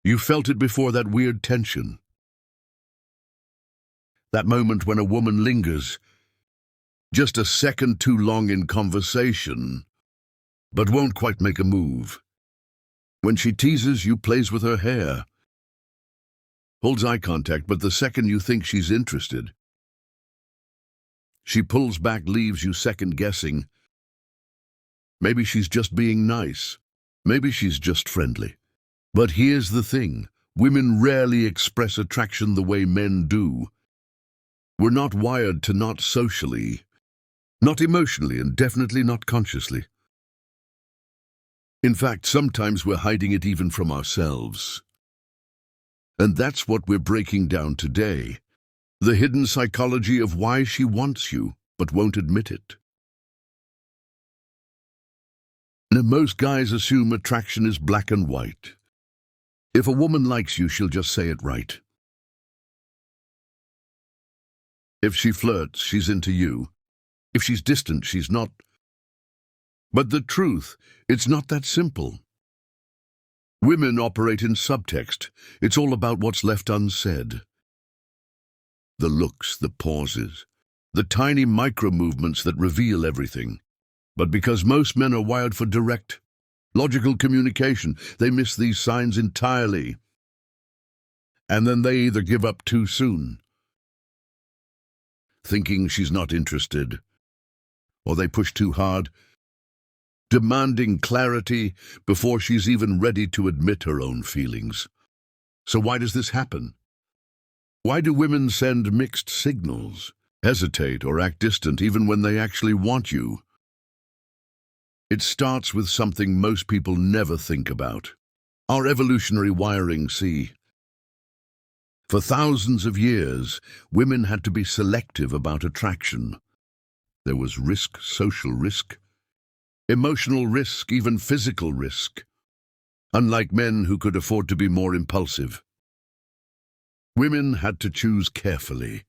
You felt it before, that weird tension. That moment when a woman lingers, just a second too long in conversation, but won't quite make a move. When she teases you, plays with her hair, holds eye contact, but the second you think she's interested, she pulls back, leaves you second-guessing. Maybe she's just being nice. Maybe she's just friendly. But here's the thing. Women rarely express attraction the way men do. We're not wired to, not socially, not emotionally, and definitely not consciously. In fact, sometimes we're hiding it even from ourselves. And that's what we're breaking down today. The hidden psychology of why she wants you, but won't admit it. Now, most guys assume attraction is black and white. If a woman likes you, she'll just say it right. If she flirts, she's into you. If she's distant, she's not. But the truth, it's not that simple. Women operate in subtext. It's all about what's left unsaid. The looks, the pauses, the tiny micro-movements that reveal everything. But because most men are wired for direct, logical communication, they miss these signs entirely. And then they either give up too soon, thinking she's not interested, or they push too hard, demanding clarity before she's even ready to admit her own feelings. So why does this happen? Why do women send mixed signals, hesitate or act distant even when they actually want you? It starts with something most people never think about. Our evolutionary wiring, see. For thousands of years, women had to be selective about attraction. There was risk, social risk, emotional risk, even physical risk. Unlike men who could afford to be more impulsive, women had to choose carefully.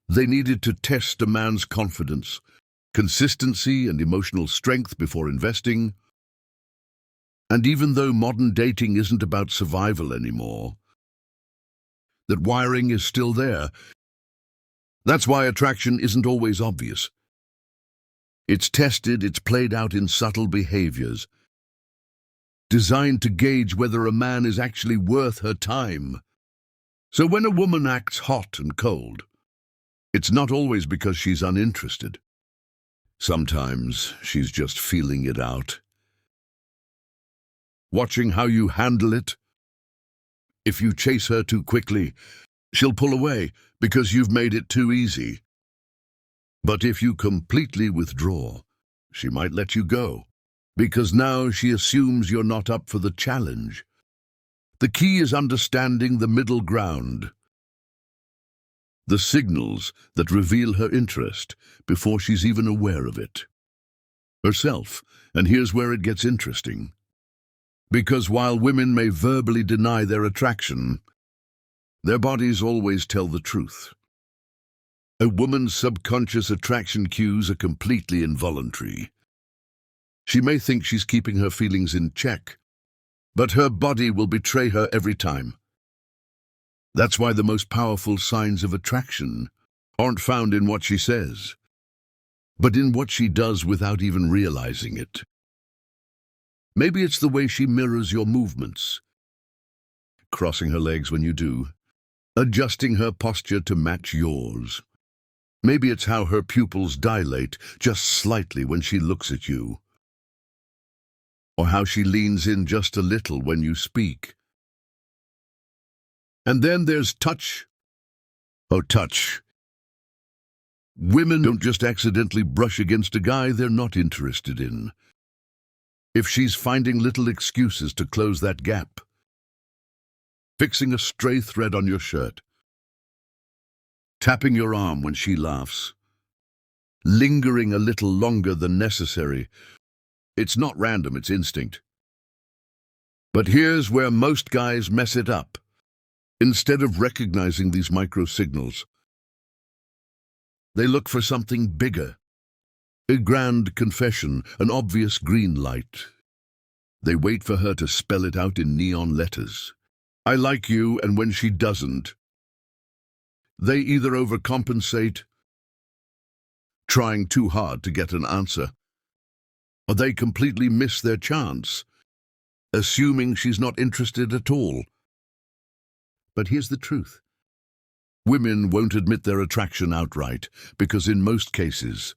They needed to test a man's confidence, consistency, and emotional strength before investing. And even though modern dating isn't about survival anymore, that wiring is still there. That's why attraction isn't always obvious. It's tested, it's played out in subtle behaviors, designed to gauge whether a man is actually worth her time. So when a woman acts hot and cold, it's not always because she's uninterested. Sometimes she's just feeling it out, watching how you handle it. If you chase her too quickly, she'll pull away because you've made it too easy. But if you completely withdraw, she might let you go, because now she assumes you're not up for the challenge. The key is understanding the middle ground, the signals that reveal her interest before she's even aware of it. Herself, and here's where it gets interesting. Because while women may verbally deny their attraction, their bodies always tell the truth. A woman's subconscious attraction cues are completely involuntary. She may think she's keeping her feelings in check, but her body will betray her every time. That's why the most powerful signs of attraction aren't found in what she says, but in what she does without even realizing it. Maybe it's the way she mirrors your movements, crossing her legs when you do, adjusting her posture to match yours. Maybe it's how her pupils dilate just slightly when she looks at you, or how she leans in just a little when you speak. And then there's touch. Oh, touch. Women don't just accidentally brush against a guy they're not interested in. If she's finding little excuses to close that gap, fixing a stray thread on your shirt, tapping your arm when she laughs, lingering a little longer than necessary, it's not random, it's instinct. But here's where most guys mess it up. Instead of recognizing these micro-signals, they look for something bigger. A grand confession, an obvious green light. They wait for her to spell it out in neon letters. I like you, and when she doesn't, they either overcompensate, trying too hard to get an answer, or they completely miss their chance, assuming she's not interested at all. But here's the truth. Women won't admit their attraction outright, because in most cases,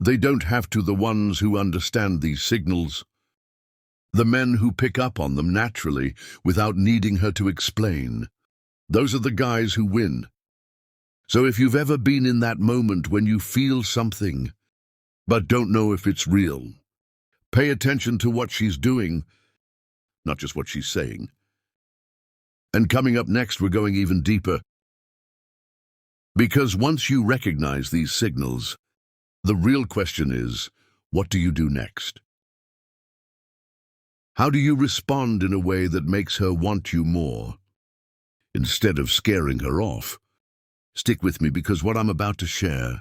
they don't have to. The ones who understand these signals, the men who pick up on them naturally without needing her to explain, those are the guys who win. So if you've ever been in that moment when you feel something, but don't know if it's real, pay attention to what she's doing, not just what she's saying. And coming up next, we're going even deeper. Because once you recognize these signals, the real question is, what do you do next? How do you respond in a way that makes her want you more, instead of scaring her off? Stick with me, because what I'm about to share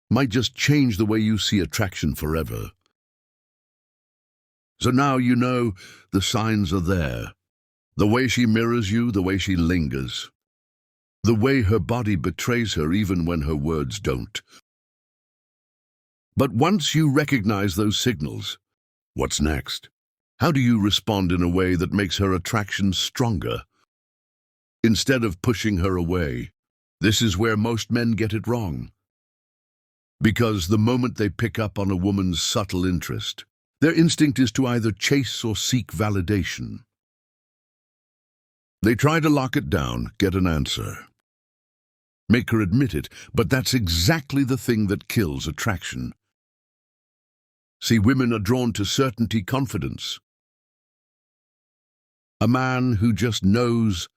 might just change the way you see attraction forever. So now you know the signs are there. The way she mirrors you, the way she lingers, the way her body betrays her even when her words don't. But once you recognize those signals, what's next? How do you respond in a way that makes her attraction stronger, instead of pushing her away? This is where most men get it wrong. Because the moment they pick up on a woman's subtle interest, their instinct is to either chase or seek validation. They try to lock it down, get an answer, make her admit it, but that's exactly the thing that kills attraction. See, women are drawn to certainty, confidence. A man who just knows,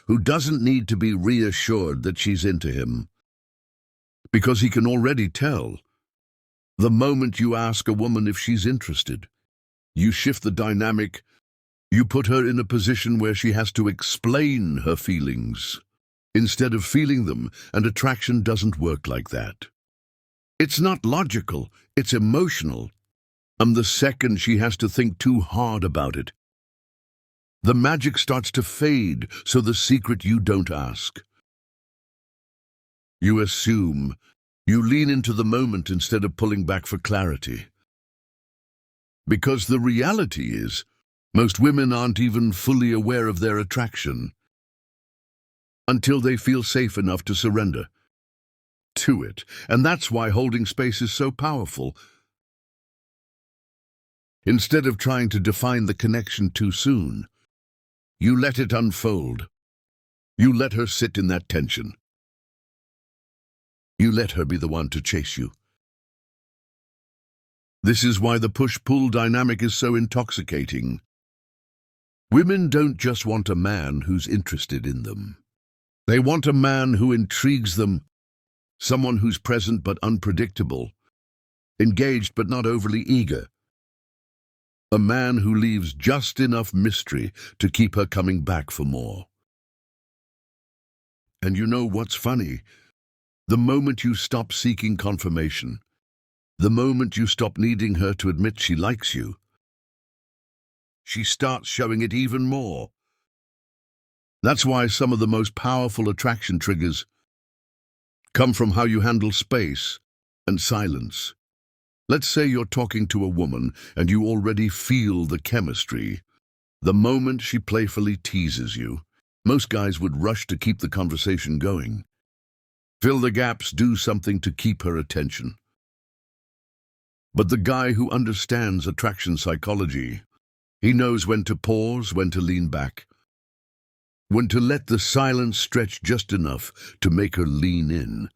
who doesn't need to be reassured that she's into him, because he can already tell. The moment you ask a woman if she's interested, you shift the dynamic. You put her in a position where she has to explain her feelings instead of feeling them, and attraction doesn't work like that. It's not logical, it's emotional. And the second she has to think too hard about it, the magic starts to fade. So the secret: you don't ask. You assume. You lean into the moment instead of pulling back for clarity. Because the reality is, most women aren't even fully aware of their attraction until they feel safe enough to surrender to it. And that's why holding space is so powerful. Instead of trying to define the connection too soon, you let it unfold. You let her sit in that tension. You let her be the one to chase you. This is why the push-pull dynamic is so intoxicating. Women don't just want a man who's interested in them. They want a man who intrigues them, someone who's present but unpredictable, engaged but not overly eager. A man who leaves just enough mystery to keep her coming back for more. And you know what's funny? The moment you stop seeking confirmation, the moment you stop needing her to admit she likes you, she starts showing it even more. That's why some of the most powerful attraction triggers come from how you handle space and silence. Let's say you're talking to a woman and you already feel the chemistry. The moment she playfully teases you, most guys would rush to keep the conversation going. Fill the gaps, do something to keep her attention. But the guy who understands attraction psychology, he knows when to pause, when to lean back, when to let the silence stretch just enough to make her lean in.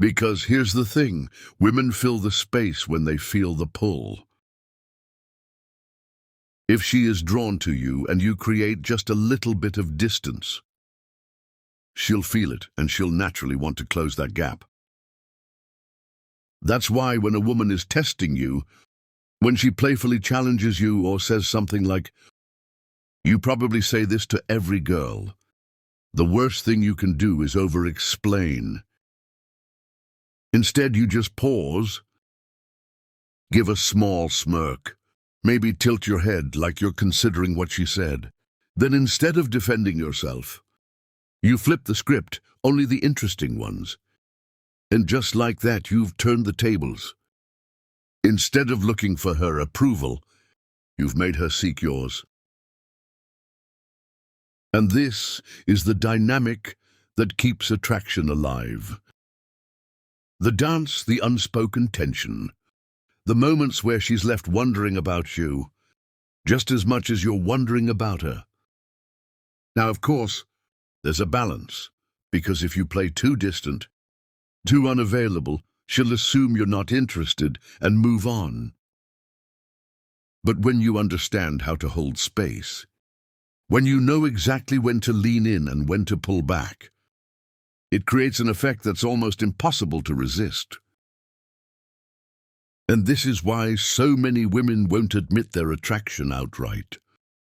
Because here's the thing, women fill the space when they feel the pull. If she is drawn to you and you create just a little bit of distance, she'll feel it and she'll naturally want to close that gap. That's why when a woman is testing you, when she playfully challenges you or says something like, "You probably say this to every girl," the worst thing you can do is over-explain. Instead, you just pause, give a small smirk, Maybe tilt your head like you're considering what she said. Then instead of defending yourself, you flip the script, only the interesting ones. And just like that, you've turned the tables. Instead of looking for her approval, you've made her seek yours. And this is the dynamic that keeps attraction alive. The dance, the unspoken tension. The moments where she's left wondering about you, just as much as you're wondering about her. Now, of course, there's a balance, because if you play too distant, too unavailable, she'll assume you're not interested and move on. But when you understand how to hold space, when you know exactly when to lean in and when to pull back, it creates an effect that's almost impossible to resist. And this is why so many women won't admit their attraction outright.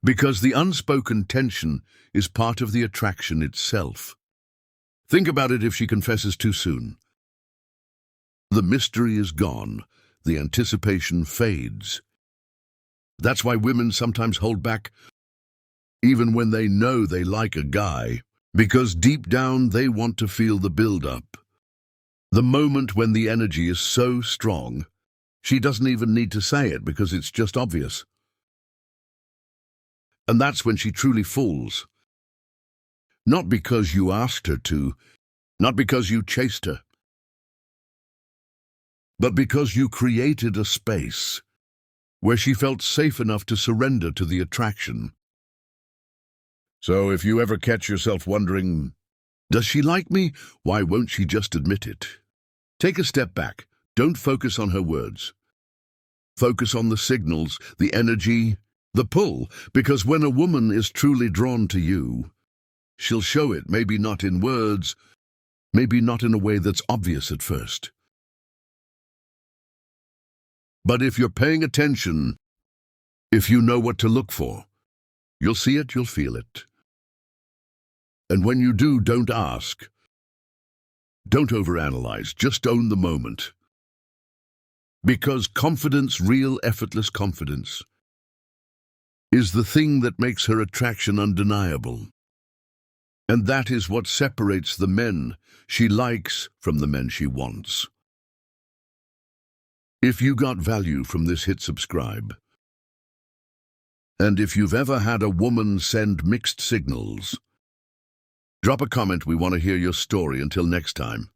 Because the unspoken tension is part of the attraction itself. Think about it if she confesses too soon. The mystery is gone. The anticipation fades. That's why women sometimes hold back, even when they know they like a guy, because deep down they want to feel the build-up. The moment when the energy is so strong, she doesn't even need to say it because it's just obvious. And that's when she truly falls. Not because you asked her to, not because you chased her, but because you created a space where she felt safe enough to surrender to the attraction. So if you ever catch yourself wondering, does she like me? Why won't she just admit it? Take a step back. Don't focus on her words. Focus on the signals, the energy, the pull, because when a woman is truly drawn to you, she'll show it, maybe not in words, maybe not in a way that's obvious at first. But if you're paying attention, if you know what to look for, you'll see it, you'll feel it. And when you do, don't ask. Don't overanalyze, just own the moment. Because confidence, real effortless confidence, is the thing that makes her attraction undeniable. And that is what separates the men she likes from the men she wants. If you got value from this, hit subscribe. And if you've ever had a woman send mixed signals, drop a comment. We want to hear your story. Until next time.